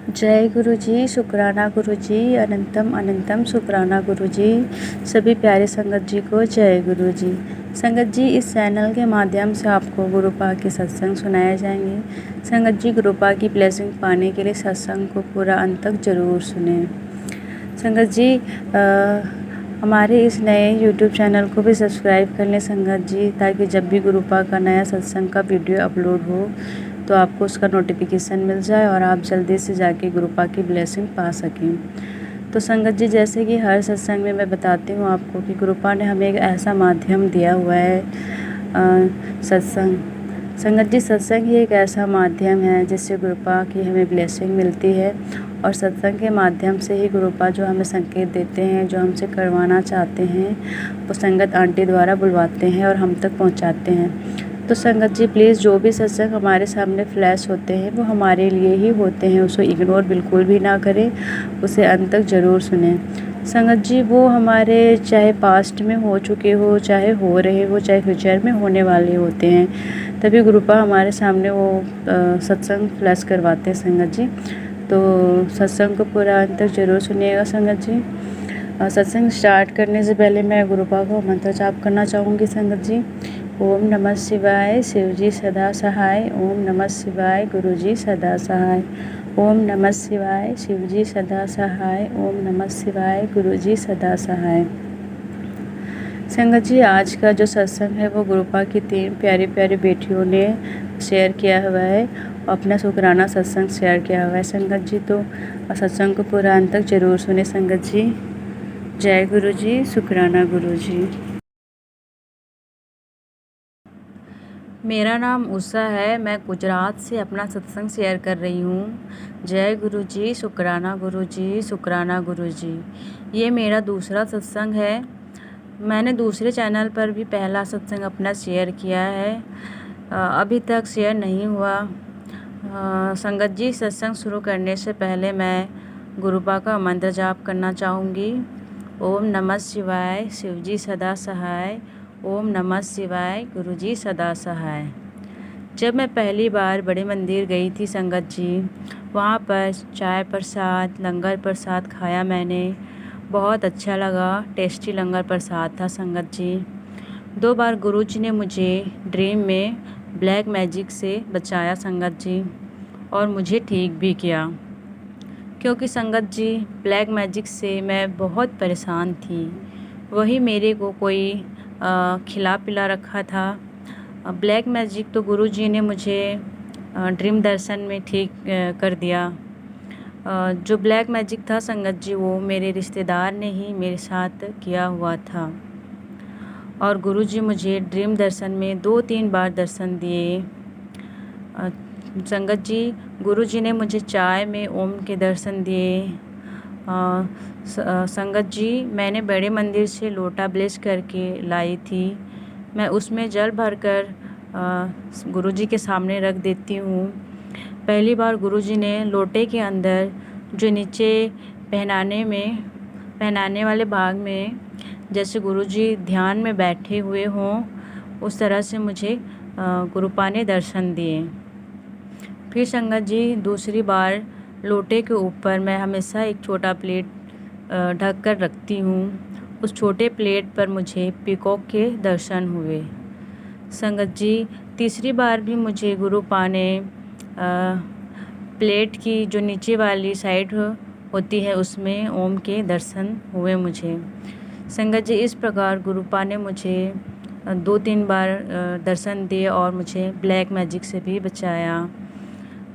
जय गुरु जी, शुक्राना गुरु जी, अनंतम अनंतम शुक्राना गुरु जी। सभी प्यारे संगत जी को जय गुरु जी। संगत जी, इस चैनल के माध्यम से आपको गुरुपा के सत्संग सुनाए जाएंगे। संगत जी, गुरुपा की ब्लेसिंग पाने के लिए सत्संग को पूरा अंत तक जरूर सुने। संगत जी, हमारे इस नए YouTube चैनल को भी सब्सक्राइब कर लें संगत जी, ताकि जब भी गुरुपा का नया सत्संग का वीडियो अपलोड हो तो आपको उसका नोटिफिकेशन मिल जाए और आप जल्दी से जाके गुरुपा की ब्लेसिंग पा सकें। तो संगत जी, जैसे कि हर सत्संग में मैं बताती हूँ आपको कि गुरुपा ने हमें एक ऐसा माध्यम दिया हुआ है, सत्संग। संगत जी, सत्संग ही एक ऐसा माध्यम है जिससे गुरुपा की हमें ब्लेसिंग मिलती है, और सत्संग के माध्यम से ही गुरुपा जो हमें संकेत देते हैं, जो हमसे करवाना चाहते हैं, वो संगत आंटी द्वारा बुलवाते हैं और हम तक पहुंचाते हैं। तो संगत जी, प्लीज़ जो भी सत्संग हमारे सामने फ्लैश होते हैं वो हमारे लिए ही होते हैं, उसको इग्नोर बिल्कुल भी ना करें, उसे अंत तक ज़रूर सुनें। संगत जी, वो हमारे चाहे पास्ट में हो चुके हो, चाहे हो रहे हो, चाहे फ्यूचर में होने वाले होते हैं, तभी गुरुपा हमारे सामने वो सत्संग फ्लैश करवाते हैं संगत जी। तो सत्संग को पूरा अंत तक जरूर सुनिएगा संगत जी। सत्संग स्टार्ट करने से पहले मैं गुरुपा को मंत्र जाप करना चाहूँगी संगत जी। ओम नमः शिवाय, शिवजी सदा सहाय। ओम नमः शिवाय, गुरुजी सदा सहाय। ओम नमः शिवाय, शिवजी सदा सहाय। ओम नमः शिवाय, गुरुजी सदा सहाय। संगत जी, आज का जो सत्संग है वो गुरुपा की 3 प्यारी प्यारी बेटियों ने शेयर किया हुआ है, अपना शुक्राना सत्संग शेयर किया हुआ है संगत जी। तो सत्संग को पूरा अंत तक जरूर सुने संगत जी। जय गुरु जी, शुक्राना गुरु जी। मेरा नाम उषा है, मैं गुजरात से अपना सत्संग शेयर कर रही हूँ। जय गुरु जी, शुक्राना गुरु जी, शुक्राना गुरु जी। ये मेरा दूसरा सत्संग है। मैंने दूसरे चैनल पर भी पहला सत्संग अपना शेयर किया है, अभी तक शेयर नहीं हुआ। संगत जी, सत्संग शुरू करने से पहले मैं गुरुपा का मंत्र जाप करना चाहूँगी। ओम नमः शिवाय, शिवजी सदा सहाय। ओम नमः शिवाय, गुरुजी सदा सहाय। जब मैं पहली बार बड़े मंदिर गई थी संगत जी, वहाँ पर चाय प्रसाद, लंगर प्रसाद खाया मैंने, बहुत अच्छा लगा, टेस्टी लंगर प्रसाद था संगत जी। 2 बार गुरुजी ने मुझे ड्रीम में ब्लैक मैजिक से बचाया संगत जी, और मुझे ठीक भी किया, क्योंकि संगत जी ब्लैक मैजिक से मैं बहुत परेशान थी। वही मेरे को कोई खिला पिला रखा था। ब्लैक मैजिक तो गुरुजी ने मुझे ड्रीम दर्शन में ठीक कर दिया। जो ब्लैक मैजिक था संगत जी, वो मेरे रिश्तेदार ने ही मेरे साथ किया हुआ था, और गुरुजी मुझे ड्रीम दर्शन में 2-3 बार दर्शन दिए। संगत जी, गुरुजी ने मुझे चाय में ओम के दर्शन दिए। संगत जी, मैंने बड़े मंदिर से लोटा ब्लेस करके लाई थी, मैं उसमें जल भरकर गुरुजी के सामने रख देती हूँ। पहली बार गुरुजी ने लोटे के अंदर जो नीचे पहनाने वाले भाग में, जैसे गुरुजी ध्यान में बैठे हुए हों, उस तरह से मुझे गुरुपा ने दर्शन दिए। फिर संगत जी, दूसरी बार लोटे के ऊपर मैं हमेशा एक छोटा प्लेट ढक कर रखती हूँ। उस छोटे प्लेट पर मुझे पीकॉक के दर्शन हुए। संगत जी, तीसरी बार भी मुझे गुरुपा ने प्लेट की जो नीचे वाली साइड होती है उसमें ओम के दर्शन हुए मुझे। संगत जी, इस प्रकार गुरुपा ने मुझे 2-3 बार दर्शन दिए और मुझे ब्लैक मैजिक से भी बचाया।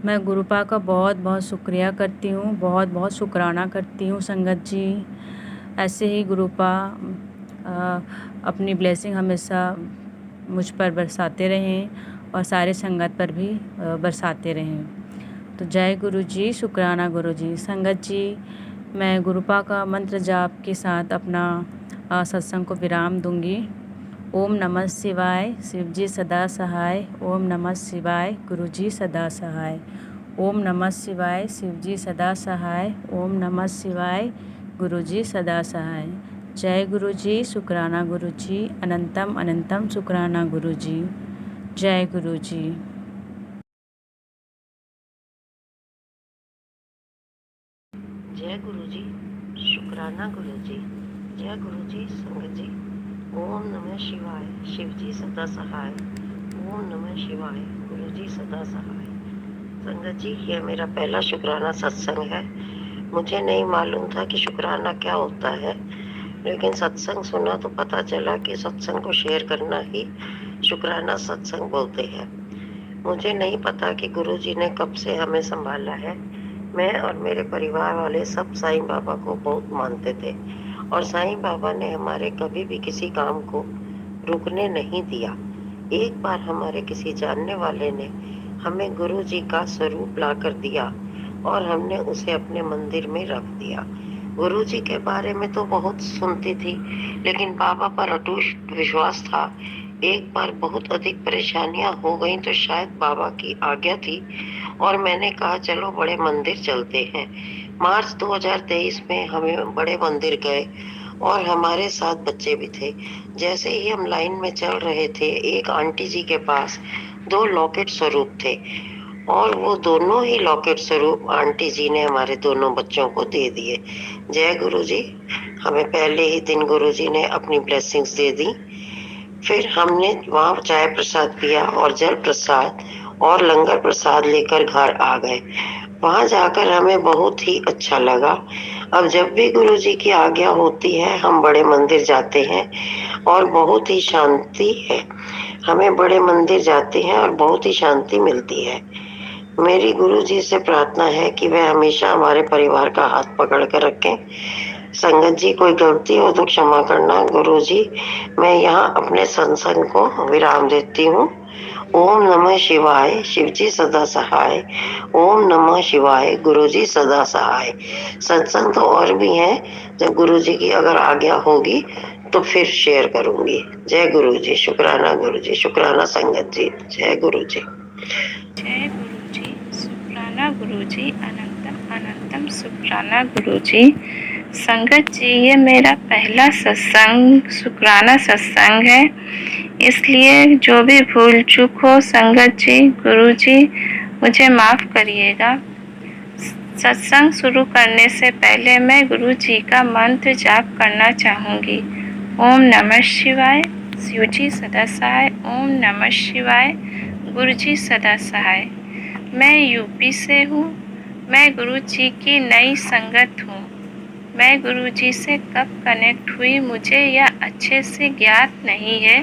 मैं गुरुपा का बहुत बहुत शुक्रिया करती हूँ, बहुत बहुत शुक्राना करती हूँ संगत जी। ऐसे ही गुरुपा अपनी ब्लेसिंग हमेशा मुझ पर बरसाते रहें और सारे संगत पर भी बरसाते रहें। तो जय गुरु जी, शुक्राना गुरु जी। संगत जी, मैं गुरुपा का मंत्र जाप के साथ अपना सत्संग को विराम दूंगी। ओम नमः शिवाय, शिवजी सदा सहाय। ओम नमः शिवाय, गुरुजी सदा सहाय। ओम नमः शिवाय, शिवजी सदा सहाय। ओम नमः शिवाय, गुरुजी सदा सहाय। जय गुरु जी, शुक्राना गुरु जी, अनंतम अनंतम शुक्राना गुरु जी। जय गुरु जी। जय गुरु जी, शुक्राना गुरु जी। जय गुरु जी, संगत जी। ओम नमः शिवाय, शिव जी सदा सहाय। ओम नमः शिवाय, गुरु जी सदा सहाय। संगत जी, यह मेरा पहला शुक्राना सत्संग है। मुझे नहीं मालूम था कि शुक्राना क्या होता है, लेकिन सत्संग सुना तो पता चला कि सत्संग को शेयर करना ही शुक्राना सत्संग बोलते हैं। मुझे नहीं पता कि गुरु जी ने कब से हमें संभाला है। मैं और मेरे परिवार वाले सब साईं बाबा को बहुत मानते थे और साईं बाबा ने हमारे कभी भी किसी काम को रुकने नहीं दिया। एक बार हमारे किसी जानने वाले ने हमें गुरु जी का स्वरूप ला कर दिया और हमने उसे अपने मंदिर में रख दिया। गुरु जी के बारे में तो बहुत सुनती थी, लेकिन बाबा पर अटूट विश्वास था। एक बार बहुत अधिक परेशानियां हो गई तो शायद बाबा की आज्ञा थी और मैंने कहा चलो बड़े मंदिर चलते हैं। मार्च 2023 में हमें बड़े मंदिर गए और हमारे साथ बच्चे भी थे। जैसे ही हम लाइन में चल रहे थे, एक आंटी जी के पास 2 लॉकेट स्वरूप थे और वो दोनों ही लॉकेट स्वरूप आंटी जी ने हमारे दोनों बच्चों को दे दिए। जय गुरु जी। हमें पहले ही दिन गुरु जी ने अपनी ब्लेसिंग्स दे दी। फिर हमने वहां चाय प्रसाद पिया और जल प्रसाद और लंगर प्रसाद लेकर घर आ गए। वहां जाकर हमें बहुत ही अच्छा लगा। अब जब भी गुरु जी की आज्ञा होती है, हम बड़े मंदिर जाते हैं और बहुत ही शांति है। हमें बड़े मंदिर जाते हैं और बहुत ही शांति मिलती है। मेरी गुरु जी से प्रार्थना है कि वह हमेशा हमारे परिवार का हाथ पकड़ कर रखें। संगत जी, कोई गलती हो तो क्षमा करना। गुरु जी, मैं यहाँ अपने सत्संग को विराम देती हूँ। ओम नमः शिवाय, शिव जी सदा सहाय। ओम नमः शिवाय, गुरु जी सदा सहाय। सत्संग तो और भी हैं, जब गुरु जी की अगर आज्ञा होगी तो फिर शेयर करूंगी। जय गुरु जी, शुक्राना गुरु जी, शुक्राना संगत जी। जय गुरु जी। जय गुरु जी, शुक्राना गुरु जी, अनंतम अनंतम शुक्राना गुरु जी। संगत जी, ये मेरा पहला सत्संग शुक्राना सत्संग है, इसलिए जो भी भूल चूक हो संगत जी, गुरु जी मुझे माफ़ करिएगा। सत्संग शुरू करने से पहले मैं गुरु जी का मंत्र जाप करना चाहूँगी। ओम नमः शिवाय, शिव जी सदा सहाय। ओम नमः शिवाय, गुरु जी सदा सहाय। मैं यूपी से हूँ। मैं गुरु जी की नई संगत हूँ। मैं गुरु जी से कब कनेक्ट हुई मुझे यह अच्छे से ज्ञात नहीं है।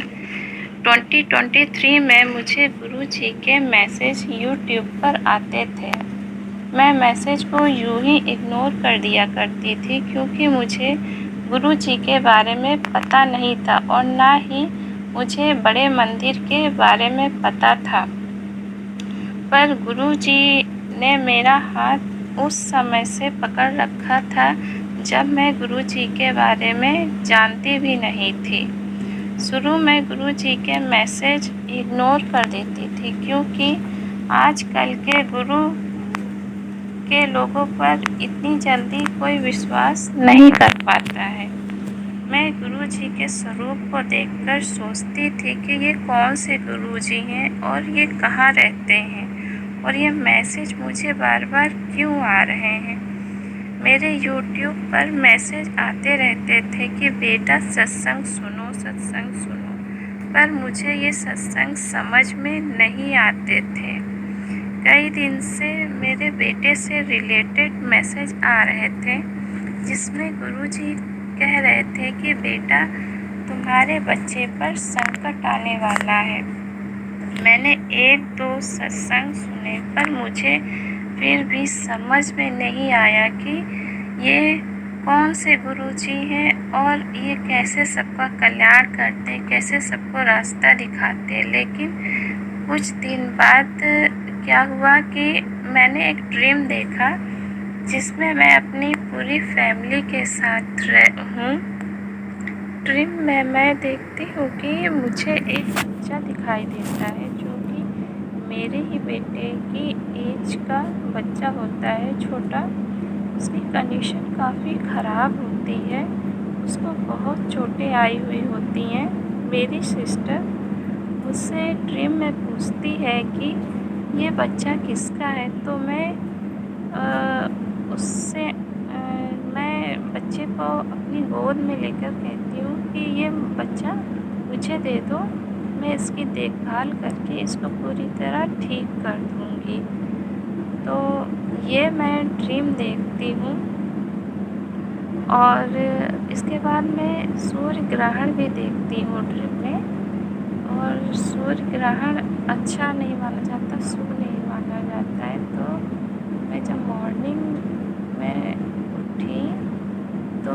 2023 में मुझे गुरु जी के मैसेज यूट्यूब पर आते थे। मैं मैसेज को यूं ही इग्नोर कर दिया करती थी, क्योंकि मुझे गुरु जी के बारे में पता नहीं था और ना ही मुझे बड़े मंदिर के बारे में पता था। पर गुरु जी ने मेरा हाथ उस समय से पकड़ रखा था जब मैं गुरु जी के बारे में जानती भी नहीं थी। शुरू में गुरु जी के मैसेज इग्नोर कर देती थी, क्योंकि आजकल के गुरु के लोगों पर इतनी जल्दी कोई विश्वास नहीं कर पाता है। मैं गुरु जी के स्वरूप को देखकर सोचती थी कि ये कौन से गुरु जी हैं और ये कहाँ रहते हैं और ये मैसेज मुझे बार बार क्यों आ रहे हैं। मेरे YouTube पर मैसेज आते रहते थे कि बेटा सत्संग सुनो, सत्संग सुनो, पर मुझे ये सत्संग समझ में नहीं आते थे। कई दिन से मेरे बेटे से रिलेटेड मैसेज आ रहे थे, जिसमें गुरुजी कह रहे थे कि बेटा तुम्हारे बच्चे पर संकट आने वाला है। मैंने 1-2 सत्संग सुने, पर मुझे फिर भी समझ में नहीं आया कि ये कौन से गुरुजी हैं और ये कैसे सबका कल्याण करते, कैसे सबको रास्ता दिखाते। लेकिन कुछ दिन बाद क्या हुआ कि मैंने एक ड्रीम देखा, जिसमें मैं अपनी पूरी फैमिली के साथ हूँ। ड्रीम में मैं देखती हूँ कि मुझे एक बच्चा दिखाई देता है, जो कि मेरे ही बेटे की एज का बच्चा होता है, छोटा। उसकी कंडीशन काफ़ी ख़राब होती है, उसको बहुत चोटें आई हुई होती हैं। मेरी सिस्टर मुझसे ड्रीम में पूछती है कि ये बच्चा किसका है, तो मैं उससे को अपनी गोद में लेकर कहती हूँ कि ये बच्चा मुझे दे दो, मैं इसकी देखभाल करके इसको पूरी तरह ठीक कर दूँगी। तो ये मैं ड्रीम देखती हूँ। और इसके बाद मैं सूर्य ग्रहण भी देखती हूँ ड्रीम में। और सूर्य ग्रहण अच्छा नहीं माना जाता, शुभ नहीं माना जाता है। तो मैं जब मॉर्निंग में उठी तो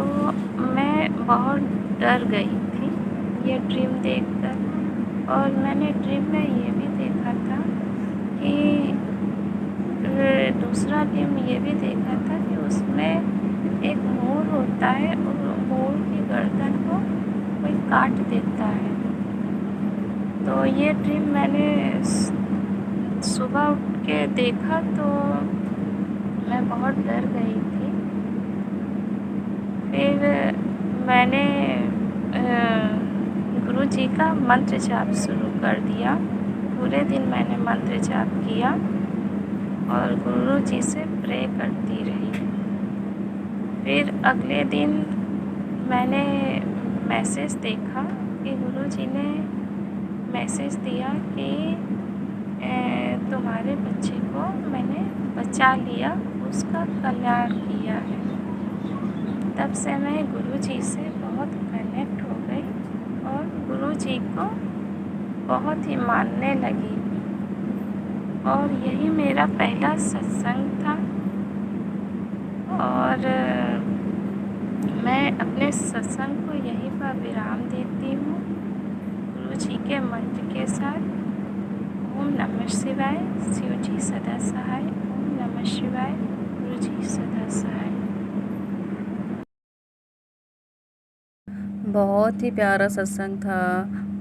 मैं बहुत डर गई थी ये ड्रीम देखकर। और मैंने ड्रीम में ये भी देखा था कि दूसरा ड्रीम ये भी देखा था कि उसमें एक मोर होता है और मोर की गर्दन को कोई काट देता है। तो ये ड्रीम मैंने सुबह उठ के देखा तो मैं बहुत डर गई थी। फिर मैंने गुरु जी का मंत्र जाप शुरू कर दिया। पूरे दिन मैंने मंत्र जाप किया और गुरु जी से प्रे करती रही। फिर अगले दिन मैंने मैसेज देखा कि गुरु जी ने मैसेज दिया कि तुम्हारे बच्चे को मैंने बचा लिया, उसका कल्याण किया है। तब से मैं गुरु जी से बहुत कनेक्ट हो गई और गुरु जी को बहुत ही मानने लगी। और यही मेरा पहला सत्संग था। और मैं अपने सत्संग को यहीं पर विराम देती हूँ गुरु जी के मंत्र के साथ। ओम नमः शिवाय, शिव जी सदा सहाय। ओम नमः शिवाय, गुरु जी सदा सहाय। बहुत ही प्यारा सत्संग था,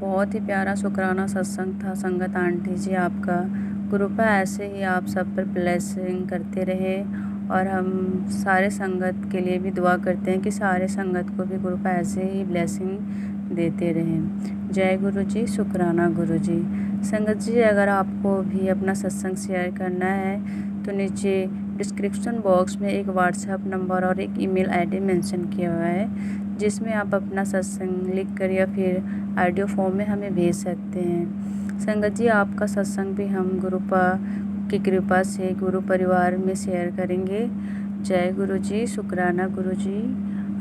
बहुत ही प्यारा शुक्राना सत्संग था संगत आंटी जी आपका। कृपा ऐसे ही आप सब पर ब्लेसिंग करते रहे और हम सारे संगत के लिए भी दुआ करते हैं कि सारे संगत को भी कृपा ऐसे ही ब्लेसिंग देते रहें। जय गुरु जी, शुक्राना गुरु जी। संगत जी, अगर आपको भी अपना सत्संग शेयर करना है तो नीचे डिस्क्रिप्शन बॉक्स में एक व्हाट्सएप नंबर और एक ईमेल आईडी मेंशन किया हुआ है, जिसमें आप अपना सत्संग लिख कर या फिर ऑडियो फॉर्म में हमें भेज सकते हैं। संगत जी, आपका सत्संग भी हम गुरुपा की कृपा से गुरु परिवार में शेयर करेंगे। जय गुरु जी, शुक्राना गुरु जी,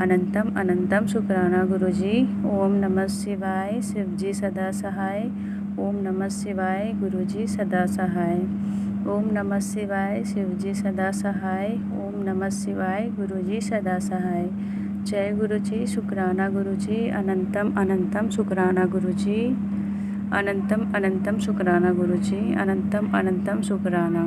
अनंतम अनंतम शुक्राना गुरु जी। ओम नमः शिवाय, शिव जी सदा सहाय। ओम नमः शिवाय, गुरु जी सदा सहाय। ओम नमः शिवाय, शिव जी सदा सहाय। ओम नमः शिवाय, गुरु जी सदा सहाय। जय गुरु जी, शुक्राना गुरु जी, अनंतम अनंतम शुक्राना गुरु जी, अनंतम अनंतम शुक्राना गुरु जी, अनंतम अनंतम शुक्राना।